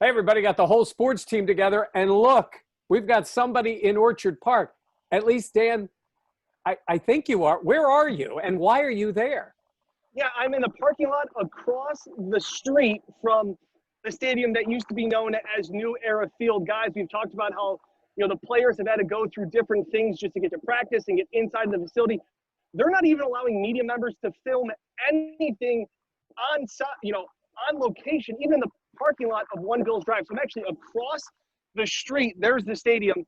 Hey, everybody, got the whole sports team together. And look, we've got somebody in Orchard Park. At least, Dan, I think you are. Where are you and why are you there? Yeah, I'm in the parking lot across the street from the stadium that used to be known as New Era Field. Guys, we've talked about how, the players have had to go through different things just to get to practice and get inside the facility. They're not even allowing media members to film anything on, on location, even in the parking lot of One Bills Drive. So I'm actually across the street. There's the stadium,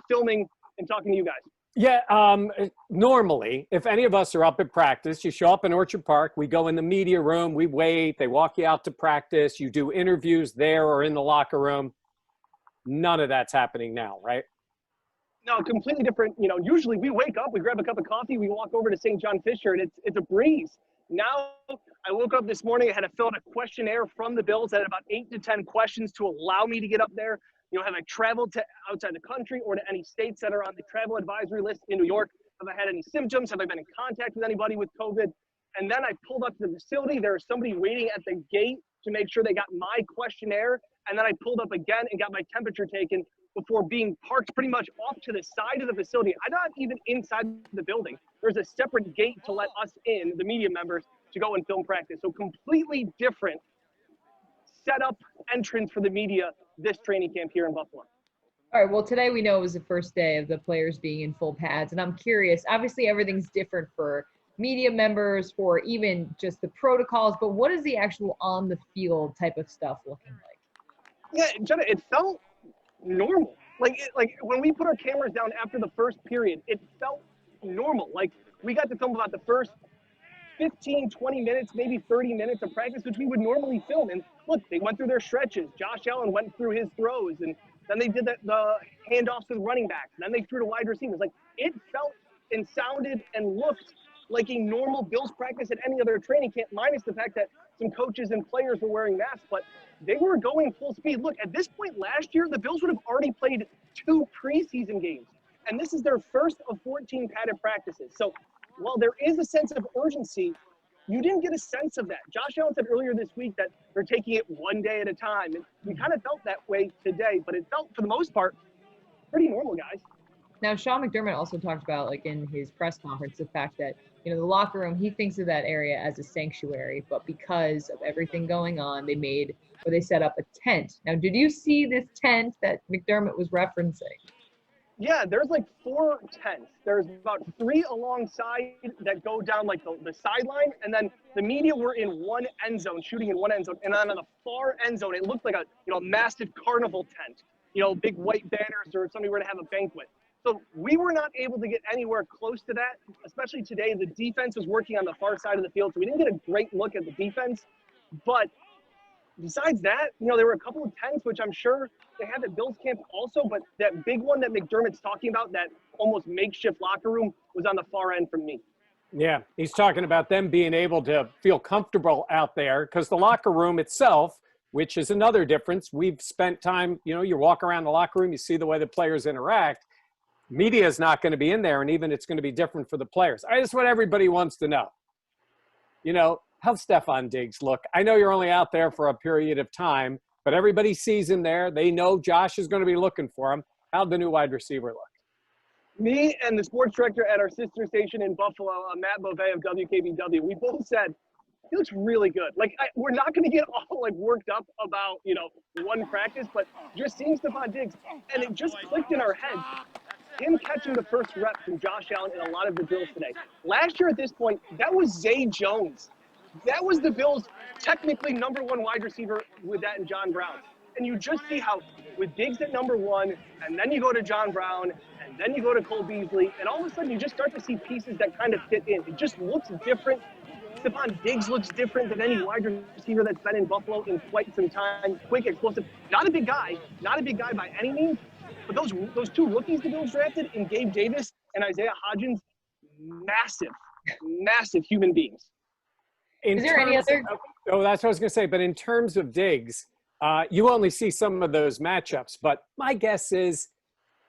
filming and talking to you guys. Yeah, normally, if any of us are up at practice, you show up in Orchard Park, we go in the media room, we wait, they walk you out to practice, you do interviews there or in the locker room. None of that's happening now, right? No, completely different. Usually we wake up, we grab a cup of coffee, we walk over to St. John Fisher, and it's a breeze. Now, I woke up this morning, I had to fill out a questionnaire from the Bills. I had about 8 to 10 questions to allow me to get up there. Have I traveled to outside the country or to any states that are on the travel advisory list in New York? Have I had any symptoms? Have I been in contact with anybody with COVID? And then I pulled up to the facility. There was somebody waiting at the gate to make sure they got my questionnaire. And then I pulled up again and got my temperature taken before being parked pretty much off to the side of the facility. I'm not even inside the building. There's a separate gate to let us in, the media members, to go and film practice. So completely different setup entrance for the media this training camp here in Buffalo. All right, well, today we know it was the first day of the players being in full pads, and I'm curious, obviously everything's different for media members, for even just the protocols, but what is the actual on the field type of stuff looking like? Yeah, Jenna, it felt normal. Like when we put our cameras down after the first period, it felt normal. Like we got to film about the first 15, 20 minutes, maybe 30 minutes of practice, which we would normally film. And look, they went through their stretches. Josh Allen went through his throws, and then they did the handoffs with running backs, and then they threw to wide receivers. Like, it felt and sounded and looked like a normal Bills practice at any other training camp, minus the fact that some coaches and players were wearing masks, but they were going full speed. Look, at this point last year, the Bills would have already played 2 preseason games, and this is their first of 14 padded practices. So while there is a sense of urgency, you didn't get a sense of that. Josh Allen said earlier this week that they're taking it one day at a time. And we kind of felt that way today, but it felt, for the most part, pretty normal, guys. Now, Sean McDermott also talked about, like in his press conference, the fact that, the locker room, he thinks of that area as a sanctuary, but because of everything going on, they set up a tent. Now, did you see this tent that McDermott was referencing? Yeah, there's like 4 tents. There's about 3 alongside that go down like the sideline, and then the media were in one end zone, shooting in one end zone, and then on the far end zone, it looked like a massive carnival tent, big white banners or somebody were to have a banquet. So we were not able to get anywhere close to that, especially today. The defense was working on the far side of the field, so we didn't get a great look at the defense. But besides that, there were a couple of tents, which I'm sure they have at Bills camp also, but that big one that McDermott's talking about, that almost makeshift locker room, was on the far end from me. Yeah, he's talking about them being able to feel comfortable out there because the locker room itself, which is another difference. We've spent time, you walk around the locker room, you see the way the players interact. Media is not going to be in there, and even it's going to be different for the players. That's what everybody wants to know. How's Stefon Diggs look? I know you're only out there for a period of time, but everybody sees him there. They know Josh is going to be looking for him. How'd the new wide receiver look? Me and the sports director at our sister station in Buffalo, Matt Beauvais of WKBW, we both said, he looks really good. We're not going to get all worked up about, one practice, but just seeing Stefon Diggs, and it just clicked in our heads. Him catching the first rep from Josh Allen in a lot of the drills today. Last year at this point, that was Zay Jones. That was the Bills' technically number 1 wide receiver with that and John Brown. And you just see how with Diggs at number 1, and then you go to John Brown, and then you go to Cole Beasley, and all of a sudden you just start to see pieces that kind of fit in. It just looks different. Stefon Diggs looks different than any wide receiver that's been in Buffalo in quite some time. Quick, explosive. Not a big guy by any means. But those 2 rookies the Bills drafted in Gabe Davis and Isaiah Hodgins, massive human beings. Is there any other? Oh, that's what I was going to say. But in terms of Diggs, you only see some of those matchups. But my guess is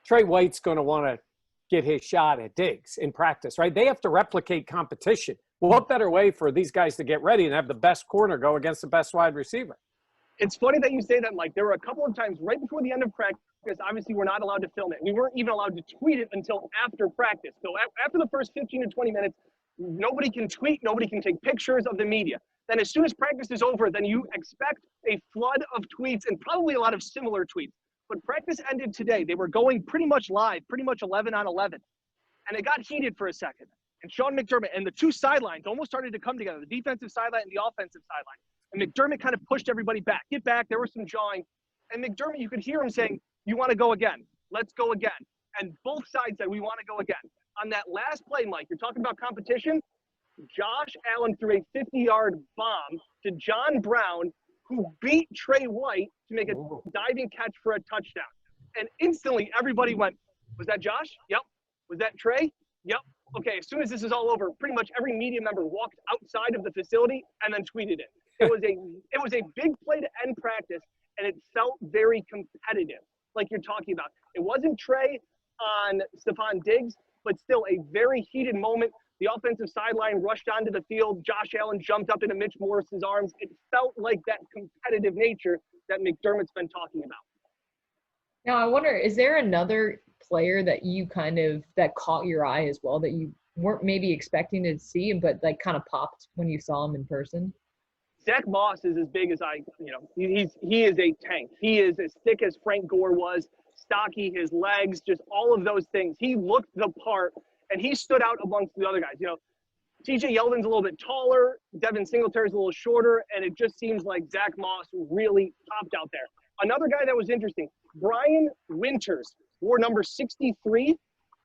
Trey White's going to want to get his shot at Diggs in practice, right? They have to replicate competition. What better way for these guys to get ready and have the best corner go against the best wide receiver? It's funny that you say that, Mike. There were a couple of times right before the end of practice, obviously we're not allowed to film it. We weren't even allowed to tweet it until after practice. So after the first 15 to 20 minutes, nobody can tweet, nobody can take pictures of the media. Then as soon as practice is over, then you expect a flood of tweets and probably a lot of similar tweets. But practice ended today. They were going pretty much live, pretty much 11 on 11. And it got heated for a second. And Sean McDermott and the two sidelines almost started to come together, the defensive sideline and the offensive sideline. And McDermott kind of pushed everybody back. Get back. There was some jawing. And McDermott, you could hear him saying, you want to go again. Let's go again. And both sides said, we want to go again. On that last play, Mike, you're talking about competition. Josh Allen threw a 50-yard bomb to John Brown, who beat Trey White to make a diving catch for a touchdown. And instantly, everybody went, was that Josh? Yep. Was that Trey? Yep. Okay, as soon as this is all over, pretty much every media member walked outside of the facility and then tweeted it. It was a big play to end practice, and it felt very competitive, like you're talking about. It wasn't Trey on Stefon Diggs, but still a very heated moment. The offensive sideline rushed onto the field. Josh Allen jumped up into Mitch Morris's arms. It felt like that competitive nature that McDermott's been talking about. Now, I wonder, is there another player that you that caught your eye as well that you weren't maybe expecting to see, but like kind of popped when you saw him in person? Zach Moss is as big as he is a tank. He is as thick as Frank Gore was, stocky, his legs, just all of those things. He looked the part, and he stood out amongst the other guys. TJ Yeldon's a little bit taller, Devin Singletary's a little shorter, and it just seems like Zach Moss really popped out there. Another guy that was interesting, Brian Winters wore number 63,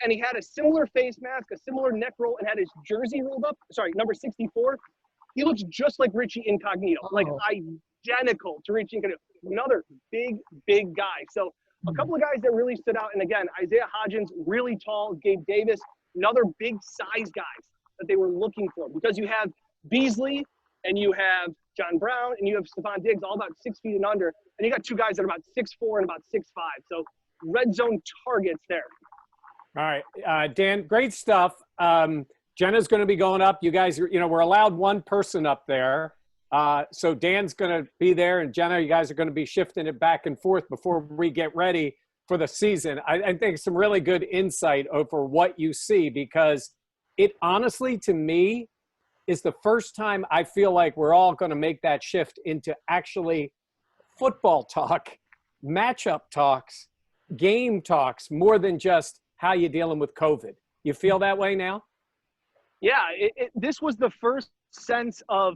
and he had a similar face mask, a similar neck roll, and had his jersey rolled up. Sorry, number 64. He looks just like Richie Incognito, like identical to Richie Incognito. Another big guy. So a couple of guys that really stood out. And again, Isaiah Hodgins, really tall. Gabe Davis, another big size guys that they were looking for. Because you have Beasley and you have John Brown and you have Stefon Diggs, all about 6 feet and under. And you got two guys that are about 6'4" and about 6'5". So red zone targets there. All right, Dan, great stuff. Jenna's going to be going up. You guys, we're allowed one person up there. So Dan's going to be there, and Jenna, you guys are going to be shifting it back and forth before we get ready for the season. I think some really good insight over what you see, because it honestly, to me, is the first time I feel like we're all going to make that shift into actually football talk, matchup talks, game talks, more than just how you dealing with COVID. You feel that way now? Yeah, this was the first sense of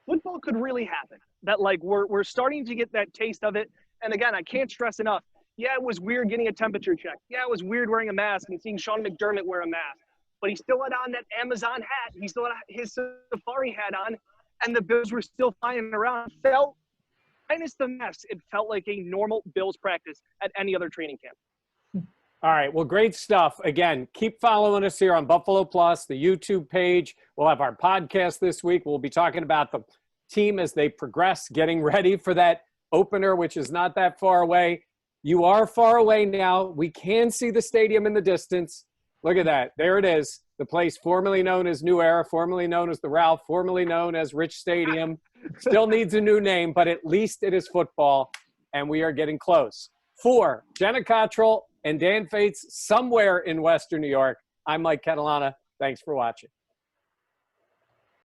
football could really happen. That we're starting to get that taste of it. And again, I can't stress enough. Yeah, it was weird getting a temperature check. Yeah, it was weird wearing a mask and seeing Sean McDermott wear a mask. But he still had on that Amazon hat. He still had his safari hat on, and the Bills were still flying around. Felt, minus the mask, it felt like a normal Bills practice at any other training camp. All right. Well, great stuff. Again, keep following us here on Buffalo Plus, the YouTube page. We'll have our podcast this week. We'll be talking about the team as they progress, getting ready for that opener, which is not that far away. You are far away now. We can see the stadium in the distance. Look at that. There it is. The place formerly known as New Era, formerly known as the Ralph, formerly known as Rich Stadium. Still needs a new name, but at least it is football, and we are getting close. For Jenna Cottrell and Dan Fates somewhere in Western New York, I'm Mike Catalana. Thanks for watching.